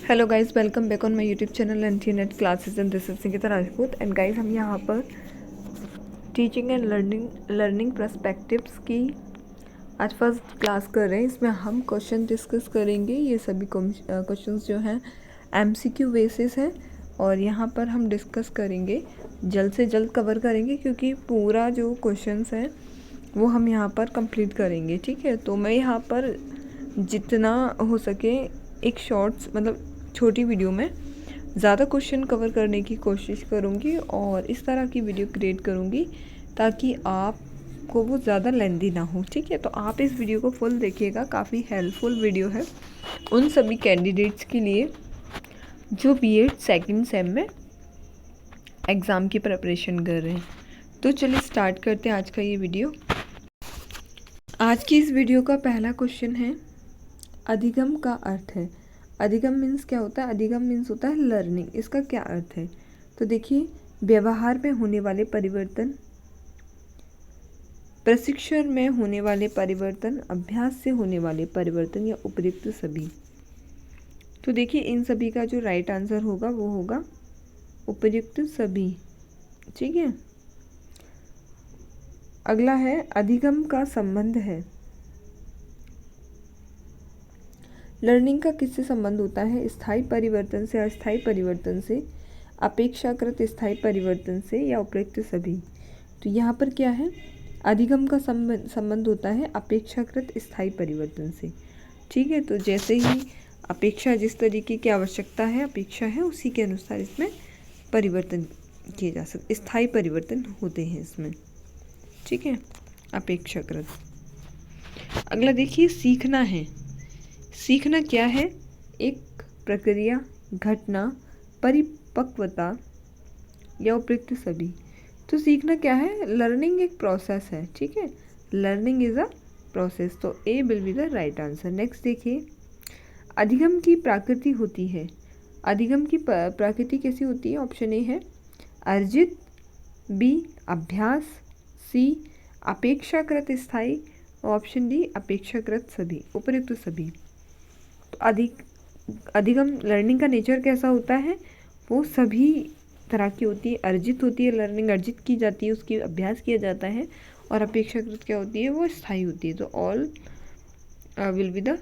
Hello guys, welcome back on my YouTube channel internet classes and this is Nikita Rajput. And guys, हम यहाँ पर teaching and learning perspectives की आज first class कर रहे हैं। इसमें हम क्वेश्चन डिस्कस करेंगे। ये सभी क्वेश्चंस जो हैं एमसीक्यू बेसिस हैं और यहाँ पर हम डिस्कस करेंगे, जल्द से जल्द कवर करेंगे क्योंकि पूरा जो क्वेश्चंस है वो हम यहाँ पर कंप्लीट करेंगे। ठीक है, तो मैं यहाँ पर जितना हो सके एक शॉर्ट्स मतलब छोटी वीडियो में ज़्यादा क्वेश्चन कवर करने की कोशिश करूँगी और इस तरह की वीडियो क्रिएट करूँगी ताकि आपको वो ज़्यादा लेंदी ना हो। ठीक है, तो आप इस वीडियो को फुल देखिएगा, काफ़ी हेल्पफुल वीडियो है उन सभी कैंडिडेट्स के लिए जो बीएड सेकंड सेम में एग्ज़ाम की प्रिपरेशन कर रहे हैं। तो चलिए स्टार्ट करते हैं आज का ये वीडियो। आज की इस वीडियो का पहला क्वेश्चन है, अधिगम का अर्थ है। अधिगम मीन्स क्या होता है? अधिगम मीन्स होता है लर्निंग। इसका क्या अर्थ है? तो देखिए, व्यवहार में होने वाले परिवर्तन, प्रशिक्षण में होने वाले परिवर्तन, अभ्यास से होने वाले परिवर्तन या उपयुक्त सभी। तो देखिए, इन सभी का जो राइट आंसर होगा वो होगा उपयुक्त सभी। ठीक है, अगला है, अधिगम का संबंध है। लर्निंग का किससे संबंध होता है? स्थायी परिवर्तन से, अस्थायी परिवर्तन से, अपेक्षाकृत स्थायी परिवर्तन से या उपयुक्त सभी। तो यहाँ पर क्या है? अधिगम का संबंध होता है अपेक्षाकृत स्थायी परिवर्तन से। ठीक है, तो जैसे ही अपेक्षा, जिस तरीके की आवश्यकता है, अपेक्षा है, उसी के अनुसार इसमें परिवर्तन किए जा सकते, स्थायी परिवर्तन होते हैं इसमें। ठीक है, अपेक्षाकृत। अगला देखिए, सीखना है। सीखना क्या है? एक प्रक्रिया, घटना, परिपक्वता या उपयुक्त सभी। तो सीखना क्या है? लर्निंग एक प्रोसेस है। ठीक है, लर्निंग इज अ प्रोसेस, तो A will be the right answer. Next देखिए, अधिगम की प्रकृति होती है। अधिगम की प्रकृति कैसी होती है? ऑप्शन ए है अर्जित, बी अभ्यास, सी अपेक्षाकृत स्थायी, ऑप्शन डी अपेक्षाकृत सभी, उपयुक्त सभी। तो अधिगम लर्निंग का नेचर कैसा होता है? वो सभी तरह की होती है। अर्जित होती है, लर्निंग अर्जित की जाती है, उसकी अभ्यास किया जाता है। और अपेक्षाकृत क्या होती है? वो स्थायी होती है। तो all will be the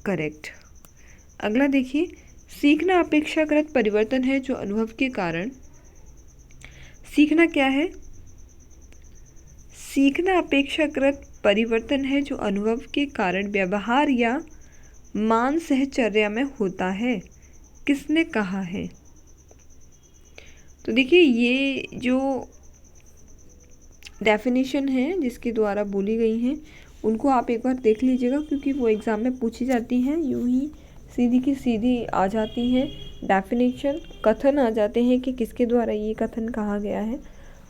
correct. अगला देखिए, सीखना अपेक्षाकृत परिवर्तन है जो अनुभव के कारण। सीखना क्या है? सीखना अपेक्षाकृत परिवर्तन है जो अनुभव के कारण व्यवहार या मान सहचर्या में होता है। किसने कहा है? तो देखिए, ये जो डेफिनेशन है जिसके द्वारा बोली गई हैं उनको आप एक बार देख लीजिएगा क्योंकि वो एग्ज़ाम में पूछी जाती हैं, यूं ही सीधी की सीधी आ जाती हैं। डेफिनेशन, कथन आ जाते हैं कि किसके द्वारा ये कथन कहा गया है।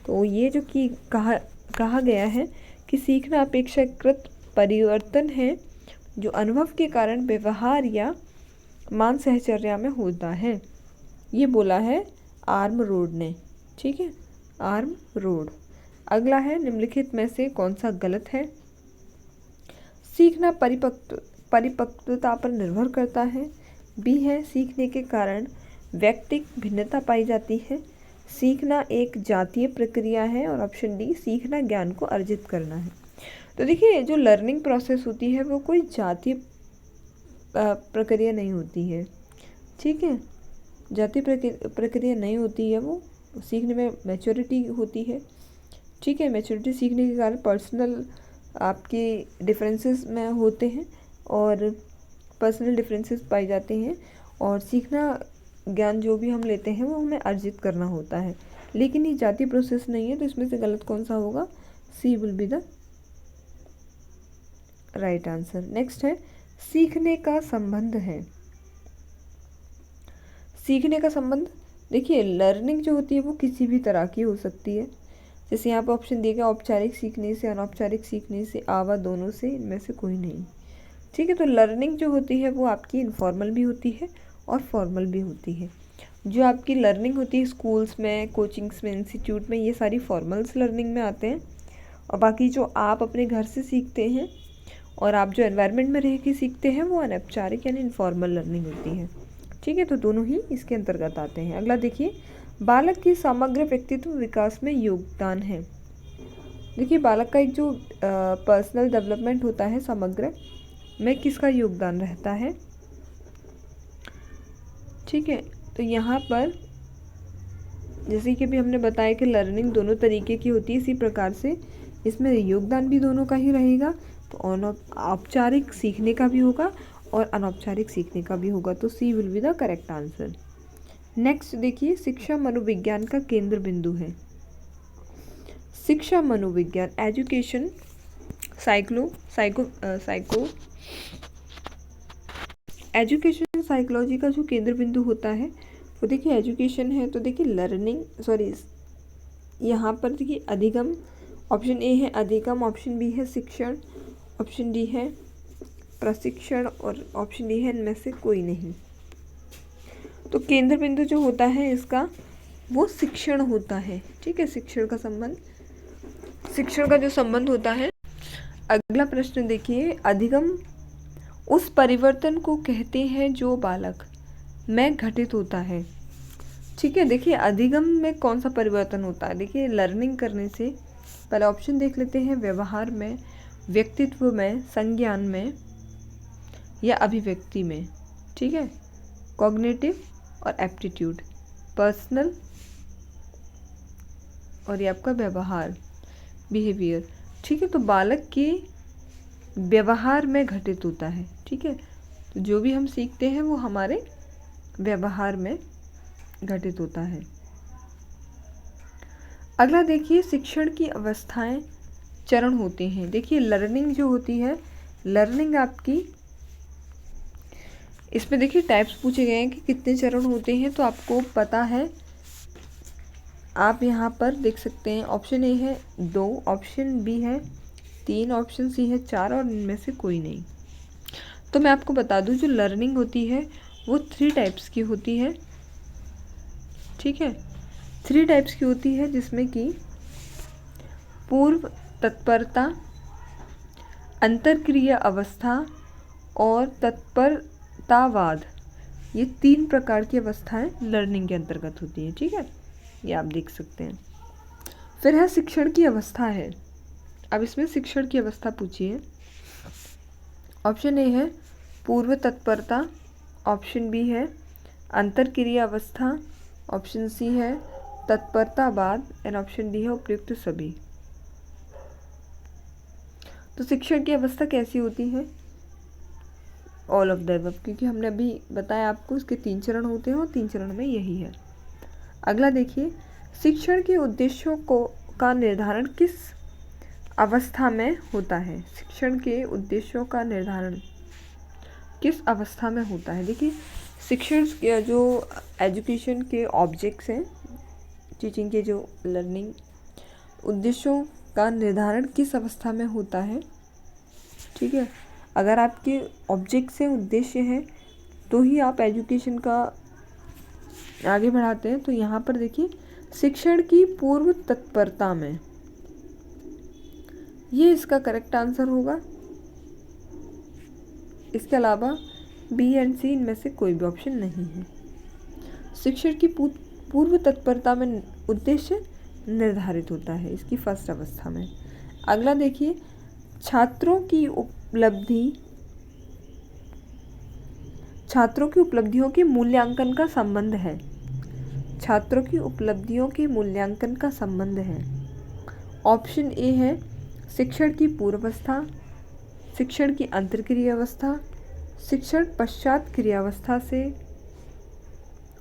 तो ये जो कि कहा गया है कि सीखना अपेक्षाकृत परिवर्तन है जो अनुभव के कारण व्यवहार या मान सहचर्या में होता है, ये बोला है आर्म रोड ने। ठीक है, आर्म रोड। अगला है, निम्नलिखित में से कौन सा गलत है? सीखना परिपक्वता पर निर्भर करता है। बी है, सीखने के कारण व्यक्तिक भिन्नता पाई जाती है। सीखना एक जातीय प्रक्रिया है। और ऑप्शन डी, सीखना ज्ञान को अर्जित करना है। तो देखिए, जो लर्निंग प्रोसेस होती है वो कोई जातीय प्रक्रिया नहीं होती है। ठीक है, जातीय प्रक्रिया नहीं होती है। वो सीखने में मैच्योरिटी होती है। ठीक है, मैच्योरिटी सीखने के कारण पर्सनल आपके डिफरेंसेस में होते हैं और पर्सनल डिफरेंसेस पाए जाते हैं। और सीखना ज्ञान जो भी हम लेते हैं वो हमें अर्जित करना होता है, लेकिन ये जातीय प्रोसेस नहीं है। तो इसमें से गलत कौन सा होगा? C will be the right answer. Next है, सीखने का संबंध है। सीखने का संबंध, देखिए, लर्निंग जो होती है वो किसी भी तरह की हो सकती है। जैसे यहाँ पर ऑप्शन दिया गया, औपचारिक सीखने से, अनौपचारिक सीखने से, आवा दोनों से, इनमें से कोई नहीं। ठीक है, तो लर्निंग जो होती है वो आपकी इनफॉर्मल भी होती है और फॉर्मल भी होती है। जो आपकी लर्निंग होती है स्कूल्स में, कोचिंग्स में, इंस्टीट्यूट में, ये सारी फॉर्मल्स लर्निंग में आते हैं। और बाकी जो आप अपने घर से सीखते हैं और आप जो एनवायरनमेंट में रह के सीखते हैं वो अनौपचारिक यानी इनफॉर्मल लर्निंग होती है। ठीक है, तो दोनों ही इसके अंतर्गत आते हैं। अगला देखिए, बालक के समग्र व्यक्तित्व विकास में योगदान है। देखिए, बालक का एक जो पर्सनल डेवलपमेंट होता है समग्र में किसका योगदान रहता है। ठीक है, तो यहाँ पर जैसे कि अभी हमने बताया कि लर्निंग दोनों तरीके की होती है, इसी प्रकार से इसमें योगदान भी दोनों का ही रहेगा। तो औपचारिक सीखने का भी होगा और अनौपचारिक सीखने का भी होगा। तो C will be the correct answer. Next देखिए, शिक्षा मनोविज्ञान का केंद्र बिंदु है। शिक्षा मनोविज्ञान, एजुकेशन एजुकेशन साइकोलॉजी का जो केंद्र बिंदु होता है वो देखिए एजुकेशन है। तो देखिए यहाँ पर देखिए अधिगम, ऑप्शन ए है अधिगम, ऑप्शन बी है शिक्षण, ऑप्शन डी है प्रशिक्षण और ऑप्शन डी है इनमें से कोई नहीं। तो केंद्र बिंदु जो होता है इसका वो शिक्षण होता है। ठीक है, शिक्षण का जो संबंध होता है। अगला प्रश्न देखिए, अधिगम उस परिवर्तन को कहते हैं जो बालक में घटित होता है। ठीक है, देखिए अधिगम में कौन सा परिवर्तन होता है। देखिए लर्निंग करने से पहले ऑप्शन देख लेते हैं, व्यवहार में, व्यक्तित्व में, संज्ञान में या अभिव्यक्ति में। ठीक है, कॉग्निटिव और एप्टीट्यूड, पर्सनल और ये आपका व्यवहार, बिहेवियर। ठीक है, तो बालक के व्यवहार में घटित होता है। ठीक है, तो जो भी हम सीखते हैं वो हमारे व्यवहार में घटित होता है। अगला देखिए, शिक्षण की अवस्थाएं चरण होते हैं। देखिए लर्निंग जो होती है, लर्निंग आपकी इसमें देखिए टाइप्स पूछे गए हैं कि कितने चरण होते हैं। तो आपको पता है, आप यहाँ पर देख सकते हैं, ऑप्शन ए है 2, ऑप्शन बी है 3, ऑप्शन सी है 4 और इनमें से कोई नहीं। तो मैं आपको बता दूं, जो लर्निंग होती है वो 3 टाइप्स की होती है। ठीक है, 3 टाइप्स की होती है, जिसमें कि पूर्व तत्परता, अंतरक्रिया अवस्था और तत्परतावाद। ये 3 प्रकार की अवस्थाएं लर्निंग के अंतर्गत होती हैं। ठीक है, ये आप देख सकते हैं। फिर है शिक्षण की अवस्था है। अब इसमें शिक्षण की अवस्था पूछी है। ऑप्शन ए है पूर्व तत्परता, ऑप्शन बी है अंतरक्रिया अवस्था, ऑप्शन सी है तत्परतावाद एंड ऑप्शन डी है उपयुक्त सभी। तो शिक्षण की अवस्था कैसी होती है? ऑल ऑफ द अबव, क्योंकि हमने अभी बताया आपको इसके 3 चरण होते हैं और 3 चरण में यही है। अगला देखिए, शिक्षण के उद्देश्यों का निर्धारण किस अवस्था में होता है। शिक्षण के उद्देश्यों का निर्धारण किस अवस्था में होता है। देखिए शिक्षण के जो एजुकेशन के ऑब्जेक्ट्स हैं, टीचिंग के जो लर्निंग उद्देश्यों का निर्धारण किस अवस्था में होता है। ठीक है, अगर आपके ऑब्जेक्ट्स हैं, उद्देश्य हैं, तो ही आप एजुकेशन का आगे बढ़ाते हैं। तो यहाँ पर देखिए शिक्षण की पूर्व तत्परता में, ये इसका करेक्ट आंसर होगा। इसके अलावा बी एंड सी इनमें से कोई भी ऑप्शन नहीं है। शिक्षण की पूर्व तत्परता में उद्देश्य निर्धारित होता है इसकी फर्स्ट अवस्था में। अगला देखिए, छात्रों की उपलब्धियों के मूल्यांकन का संबंध है। छात्रों की उपलब्धियों के मूल्यांकन का संबंध है। ऑप्शन ए है शिक्षण की पूर्वावस्था, शिक्षण की अंतरक्रिया अवस्था, शिक्षण पश्चात क्रियावस्था से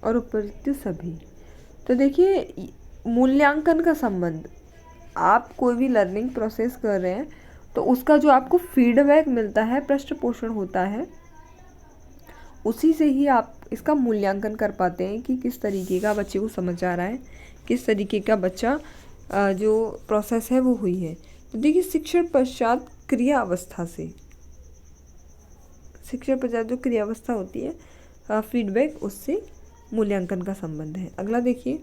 और उपयुक्त सभी। तो देखिए मूल्यांकन का संबंध, आप कोई भी लर्निंग प्रोसेस कर रहे हैं तो उसका जो आपको फीडबैक मिलता है, पृष्ठ पोषण होता है, उसी से ही आप इसका मूल्यांकन कर पाते हैं कि किस तरीके का बच्चे को समझ आ रहा है, किस तरीके का बच्चा जो प्रोसेस है वो हुई है। तो देखिए शिक्षण पश्चात क्रिया अवस्था से, शिक्षण पश्चात जो क्रिया अवस्था होती है फीडबैक, उससे मूल्यांकन का संबंध है। अगला देखिए,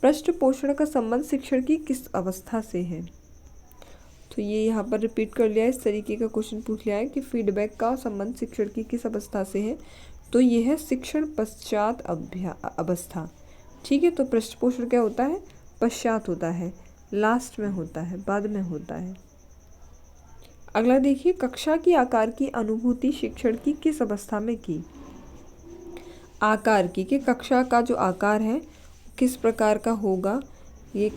पृष्ठ पोषण का संबंध शिक्षण की किस अवस्था से है। तो ये यहाँ पर रिपीट कर लिया है, इस तरीके का क्वेश्चन पूछ लिया है कि फीडबैक का संबंध शिक्षण की किस अवस्था से है। तो ये है शिक्षण पश्चात अवस्था। ठीक है, तो पृष्ठपोषण क्या होता है? पश्चात होता है, लास्ट में होता है, बाद में होता है। अगला देखिए, कक्षा की आकार की अनुभूति शिक्षण की किस अवस्था में की? आकार की, कि कक्षा का जो आकार है किस प्रकार का होगा, ये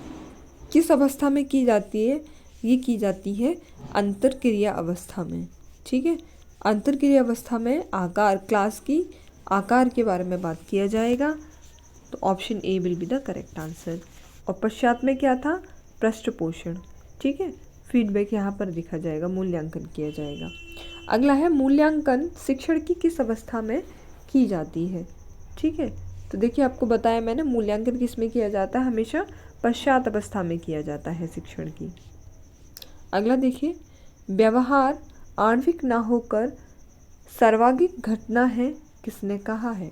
किस अवस्था में की जाती है? ये की जाती है अंतरक्रिया अवस्था में। ठीक है, अंतरक्रिया अवस्था में आकार, क्लास की आकार के बारे में बात किया जाएगा। तो option A will be the correct answer. और पश्चात में क्या था? पृष्ठपोषण। ठीक है, फीडबैक यहाँ पर दिखा जाएगा, मूल्यांकन किया जाएगा। अगला है, मूल्यांकन शिक्षण की किस अवस्था में की जाती है? ठीक है, तो देखिए आपको बताया मैंने, मूल्यांकन किस में किया जाता है? हमेशा पश्चात अवस्था में किया जाता है शिक्षण की। अगला देखिए, व्यवहार आणविक ना होकर सर्वांगीण घटना है, किसने कहा है?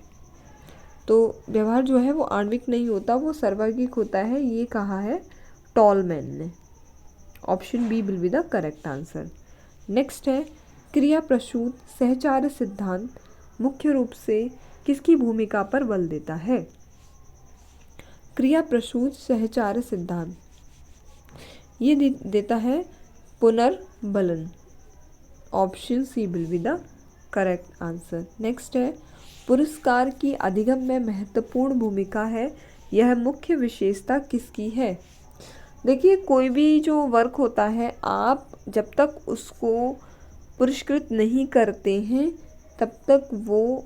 तो व्यवहार जो है वो आणविक नहीं होता, वो सर्वांगीण होता है, ये कहा है टॉलमैन ने। Option B will be the correct answer. Next है, क्रिया प्रसूत सहचार्य सिद्धांत मुख्य रूप से किसकी भूमिका पर बल देता है? क्रिया प्रसूत सहचार्य सिद्धांत ये देता है पुनर्बलन। Option C will be the correct answer. Next है, पुरस्कार की अधिगम में महत्वपूर्ण भूमिका है, यह मुख्य विशेषता किसकी है? देखिए, कोई भी जो वर्क होता है, आप जब तक उसको पुरस्कृत नहीं करते हैं तब तक वो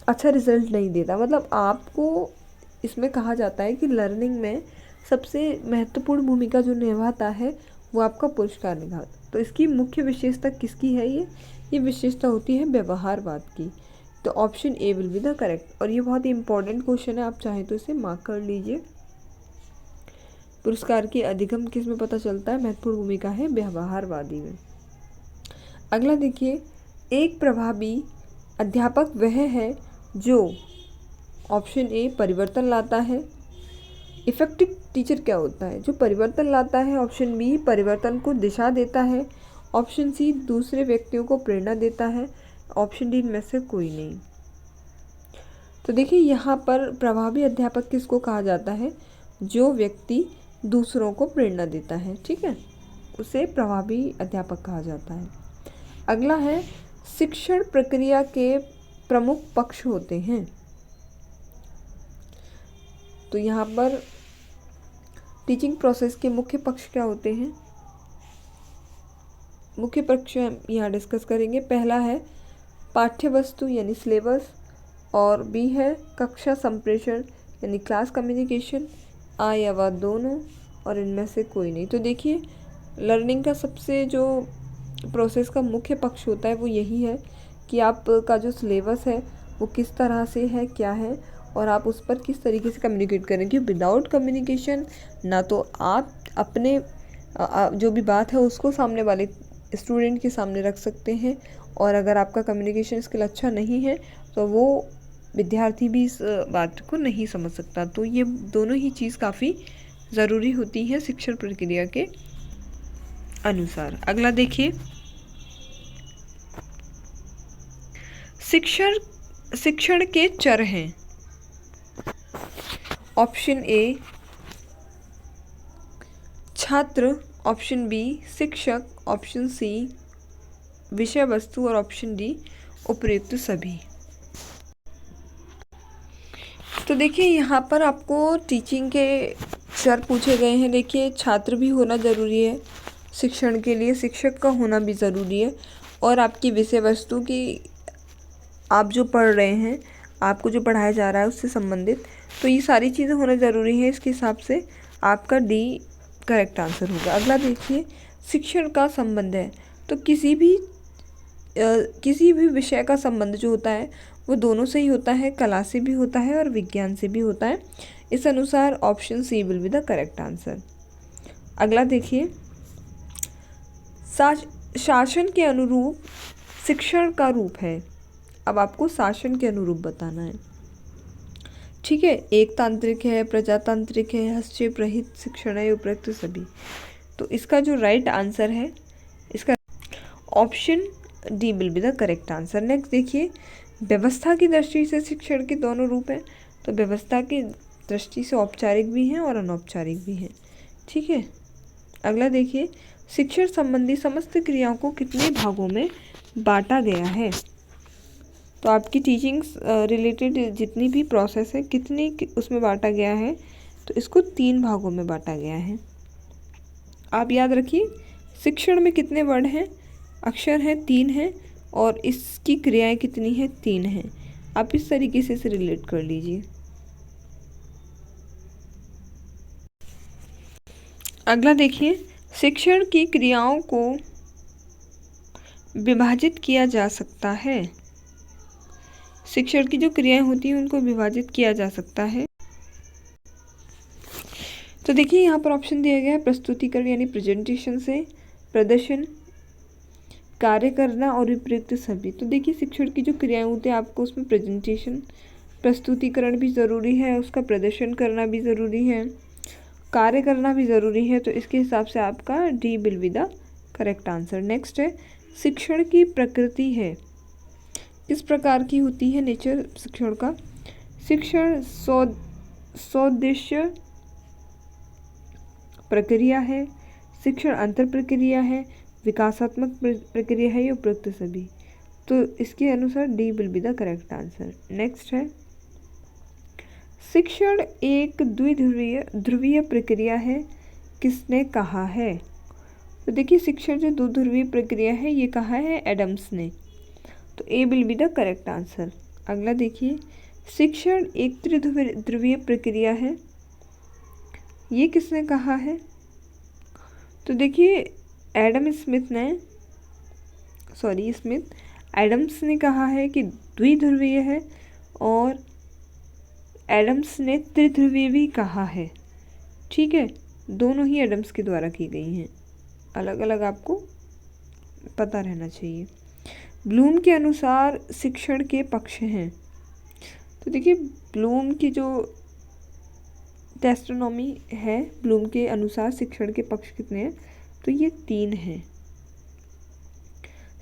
अच्छा रिजल्ट नहीं देता। मतलब आपको इसमें कहा जाता है कि लर्निंग में सबसे महत्वपूर्ण भूमिका जो निभाता है वो आपका पुरस्कार निभाता। तो इसकी मुख्य विशेषता किसकी है? ये विशेषता होती है व्यवहारवाद की। तो option A will be the correct. और ये बहुत ही इंपॉर्टेंट क्वेश्चन है, आप चाहें तो इसे मार्क कर लीजिए। पुरस्कार की अधिगम किस में पता चलता है? महत्वपूर्ण भूमिका है व्यवहारवादी में। अगला देखिए, एक प्रभावी अध्यापक वह है जो, ऑप्शन ए परिवर्तन लाता है। इफेक्टिव टीचर क्या होता है? जो परिवर्तन लाता है। ऑप्शन बी परिवर्तन को दिशा देता है। ऑप्शन सी दूसरे व्यक्तियों को प्रेरणा देता है। ऑप्शन डी इनमें से कोई नहीं। तो देखिए, यहाँ पर प्रभावी अध्यापक किसको कहा जाता है? जो व्यक्ति दूसरों को प्रेरणा देता है। ठीक है, उसे प्रभावी अध्यापक कहा जाता है। अगला है, शिक्षण प्रक्रिया के प्रमुख पक्ष होते हैं। तो यहाँ पर टीचिंग प्रोसेस के मुख्य पक्ष क्या होते हैं? मुख्य पक्ष हम यहाँ डिस्कस करेंगे। पहला है पाठ्य वस्तु यानी सिलेबस, और बी है कक्षा संप्रेषण यानी क्लास कम्युनिकेशन, आ या व दोनों, और इनमें से कोई नहीं। तो देखिए, लर्निंग का सबसे जो प्रोसेस का मुख्य पक्ष होता है वो यही है कि आपका जो सिलेबस है वो किस तरह से है, क्या है, और आप उस पर किस तरीके से कम्युनिकेट करें। कि विदाउट कम्युनिकेशन ना तो आप अपने जो भी बात है उसको सामने वाले स्टूडेंट के सामने रख सकते हैं, और अगर आपका कम्युनिकेशन स्किल अच्छा नहीं है तो वो विद्यार्थी भी इस बात को नहीं समझ सकता। तो ये दोनों ही चीज़ काफ़ी ज़रूरी होती है शिक्षण प्रक्रिया के अनुसार। अगला देखिए, शिक्षण के चर हैं। ऑप्शन ए छात्र, ऑप्शन बी शिक्षक, ऑप्शन सी विषय वस्तु, और ऑप्शन डी उपयुक्त सभी। तो देखिए, यहाँ पर आपको टीचिंग के चर पूछे गए हैं। देखिए, छात्र भी होना ज़रूरी है शिक्षण के लिए, शिक्षक का होना भी ज़रूरी है, और आपकी विषय वस्तु की आप जो पढ़ रहे हैं, आपको जो पढ़ाया जा रहा है उससे संबंधित, तो ये सारी चीज़ें होना ज़रूरी है। इसके हिसाब से आपका डी करेक्ट आंसर होगा। अगला देखिए, शिक्षण का संबंध है। तो किसी भी विषय का संबंध जो होता है वो दोनों से ही होता है, कला से भी होता है और विज्ञान से भी होता है। इस अनुसार option C will be the correct answer. अगला देखिए, शासन के अनुरूप शिक्षण का रूप है। अब आपको शासन के अनुरूप बताना है। ठीक है, एकतांत्रिक है, प्रजातांत्रिक है, हस्तक्षेप रहित शिक्षण है, उपयुक्त सभी। तो इसका जो राइट आंसर है, इसका option D will be the correct answer. Next देखिए, व्यवस्था की दृष्टि से शिक्षण के दोनों रूप हैं। तो व्यवस्था की दृष्टि से औपचारिक भी हैं और अनौपचारिक भी हैं। ठीक है, अगला देखिए, शिक्षण संबंधी समस्त क्रियाओं को कितने भागों में बांटा गया है। तो आपकी टीचिंग रिलेटेड जितनी भी प्रोसेस है कितनी उसमें बांटा गया है, तो इसको 3 भागों में बांटा गया है। आप याद रखिए, शिक्षण में कितने वर्ड हैं, अक्षर हैं 3 हैं, और इसकी क्रियाएं कितनी हैं, 3 हैं। आप इस तरीके से इसे रिलेट कर लीजिए। अगला देखिए, शिक्षण की क्रियाओं को विभाजित किया जा सकता है। शिक्षण की जो क्रियाएं होती हैं उनको विभाजित किया जा सकता है। तो देखिए यहाँ पर ऑप्शन दिया गया है, प्रस्तुतिकरण यानी प्रेजेंटेशन से, प्रदर्शन, कार्य करना और विपरीत सभी। तो देखिए शिक्षण की जो क्रियाएं होती है आपको उसमें प्रेजेंटेशन, प्रस्तुतिकरण भी ज़रूरी है, उसका प्रदर्शन करना भी ज़रूरी है, कार्य करना भी ज़रूरी है। तो इसके हिसाब से आपका D will be the correct answer. Next है, शिक्षण की प्रकृति है, किस प्रकार की होती है नेचर शिक्षण का। शिक्षण सौदेश्य प्रक्रिया है, शिक्षण अंतर प्रक्रिया है, विकासात्मक प्रक्रिया है, या उपरोक्त सभी। तो इसके अनुसार D will be the correct answer. Next है, शिक्षण एक द्विध्रुवीय प्रक्रिया है, किसने कहा है। तो देखिए शिक्षण जो द्विध्रुवीय प्रक्रिया है ये कहा है एडम्स ने। तो A will be the correct answer. अगला देखिए, शिक्षण एक त्रिध्रुवीय प्रक्रिया है, ये किसने कहा है। तो देखिए एडम्स ने कहा है कि द्विध्रुवीय है, और एडम्स ने त्रिध्रुवीय भी कहा है। ठीक है, दोनों ही एडम्स के द्वारा की गई हैं, अलग अलग आपको पता रहना चाहिए। ब्लूम के अनुसार शिक्षण के पक्ष हैं। तो देखिए ब्लूम की जो टेस्टोनॉमी है, ब्लूम के अनुसार शिक्षण के पक्ष कितने हैं, तो ये 3 हैं।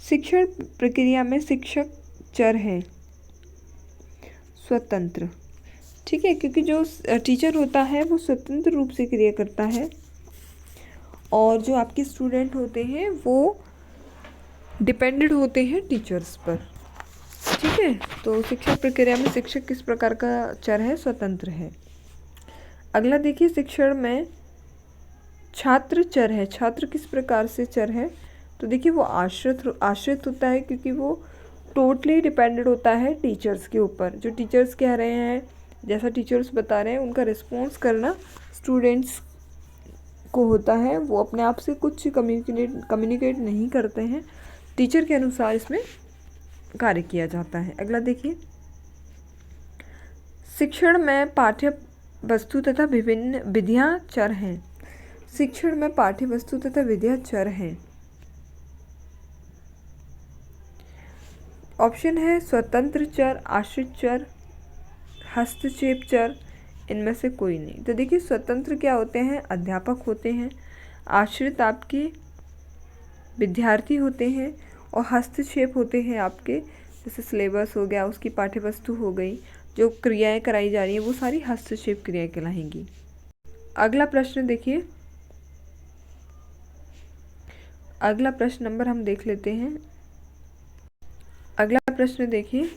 शिक्षण प्रक्रिया में शिक्षक चर है, स्वतंत्र। ठीक है, क्योंकि जो टीचर होता है वो स्वतंत्र रूप से क्रिया करता है, और जो आपके स्टूडेंट होते हैं वो डिपेंडेंट होते हैं टीचर्स पर। ठीक है, तो शिक्षा प्रक्रिया में शिक्षक किस प्रकार का चर है, स्वतंत्र है। अगला देखिए, शिक्षण में छात्र चर है, छात्र किस प्रकार से चर है। तो देखिए वो आश्रित होता है, क्योंकि वो टोटली डिपेंडेंट होता है टीचर्स के ऊपर। जो टीचर्स कह रहे हैं, जैसा टीचर्स बता रहे हैं, उनका रिस्पॉन्स करना स्टूडेंट्स को होता है। वो अपने आप से कुछ कम्युनिकेट नहीं करते हैं, टीचर के अनुसार इसमें कार्य किया जाता है। अगला देखिए, शिक्षण में पाठ्य वस्तु तथा विभिन्न विधियां चर हैं। शिक्षण में पाठ्य वस्तु तथा विधियां चर हैं। ऑप्शन है स्वतंत्र चर, आश्रित चर, हस्तक्षेप चर, इनमें से कोई नहीं। तो देखिए स्वतंत्र क्या होते हैं, अध्यापक होते हैं, आश्रित आपके विद्यार्थी होते हैं, और हस्तक्षेप होते हैं आपके, जैसे सिलेबस हो गया, उसकी पाठ्य वस्तु हो गई, जो क्रियाएं कराई जा रही हैं वो सारी हस्तक्षेप क्रियाएं कहलाएंगी। अगला प्रश्न देखिए, अगला प्रश्न नंबर हम देख लेते हैं। अगला प्रश्न देखिए,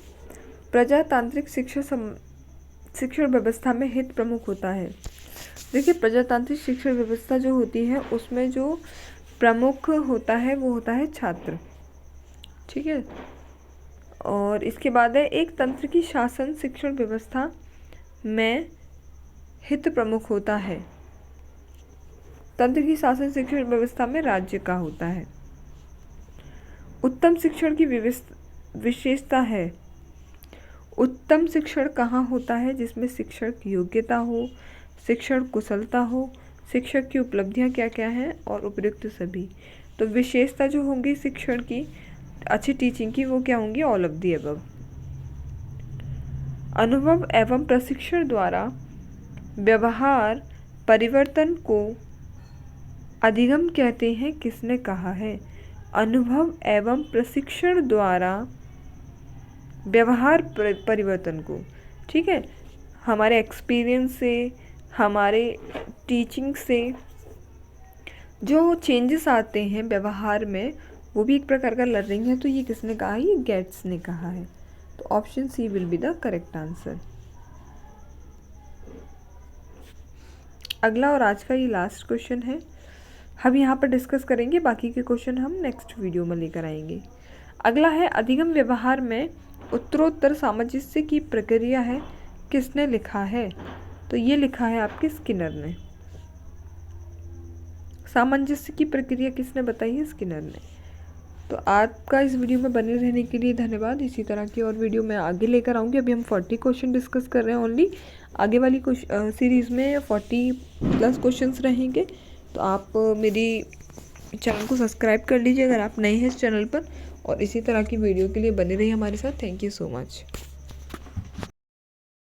प्रजातांत्रिक शिक्षण व्यवस्था में हित प्रमुख होता है। देखिए प्रजातांत्रिक शिक्षण व्यवस्था जो होती है उसमें जो प्रमुख होता है वो होता है छात्र। ठीक है, और इसके बाद है एक तंत्र की शासन शिक्षण व्यवस्था में हित प्रमुख होता है। तंत्र की शासन शिक्षण व्यवस्था में राज्य का होता है। उत्तम शिक्षण की विशेषता है। उत्तम शिक्षण कहाँ होता है, जिसमें शिक्षक योग्यता हो, शिक्षण कुशलता हो, शिक्षक की उपलब्धियाँ क्या क्या हैं, और उपयुक्त सभी। तो विशेषता जो होंगी शिक्षण की, अच्छी टीचिंग की, वो क्या होंगी, ऑल ऑफ दी अबव। अनुभव एवं प्रशिक्षण द्वारा व्यवहार परिवर्तन को अधिगम कहते हैं, किसने कहा है। अनुभव एवं प्रशिक्षण द्वारा व्यवहार परिवर्तन को, ठीक है, हमारे एक्सपीरियंस से, हमारे टीचिंग से जो चेंजेस आते हैं व्यवहार में, वो भी एक प्रकार का लर्निंग है। तो ये किसने कहा है? ये गेट्स ने कहा है। तो option C will be the correct answer. अगला और आज का ये लास्ट क्वेश्चन है, हम यहाँ पर डिस्कस करेंगे, बाकी के क्वेश्चन हम नेक्स्ट वीडियो में लेकर आएंगे। अगला है अधिगम व्यवहार में उत्तरोत्तर सामंजस्य की प्रक्रिया है, किसने लिखा है? तो ये लिखा है आपके स्किनर ने। सामंजस्य की प्रक्रिया किसने बताई है? स्किनर ने। तो आपका इस वीडियो में बने रहने के लिए धन्यवाद। इसी तरह की और वीडियो मैं आगे लेकर आऊँगी। अभी हम 40 क्वेश्चन डिस्कस कर रहे हैं ओनली, आगे वाली सीरीज़ में 40+ क्वेश्चंस रहेंगे। तो आप मेरी चैनल को सब्सक्राइब कर लीजिए अगर आप नए हैं इस चैनल पर, और इसी तरह की वीडियो के लिए बने रहिए हमारे साथ। Thank you so much.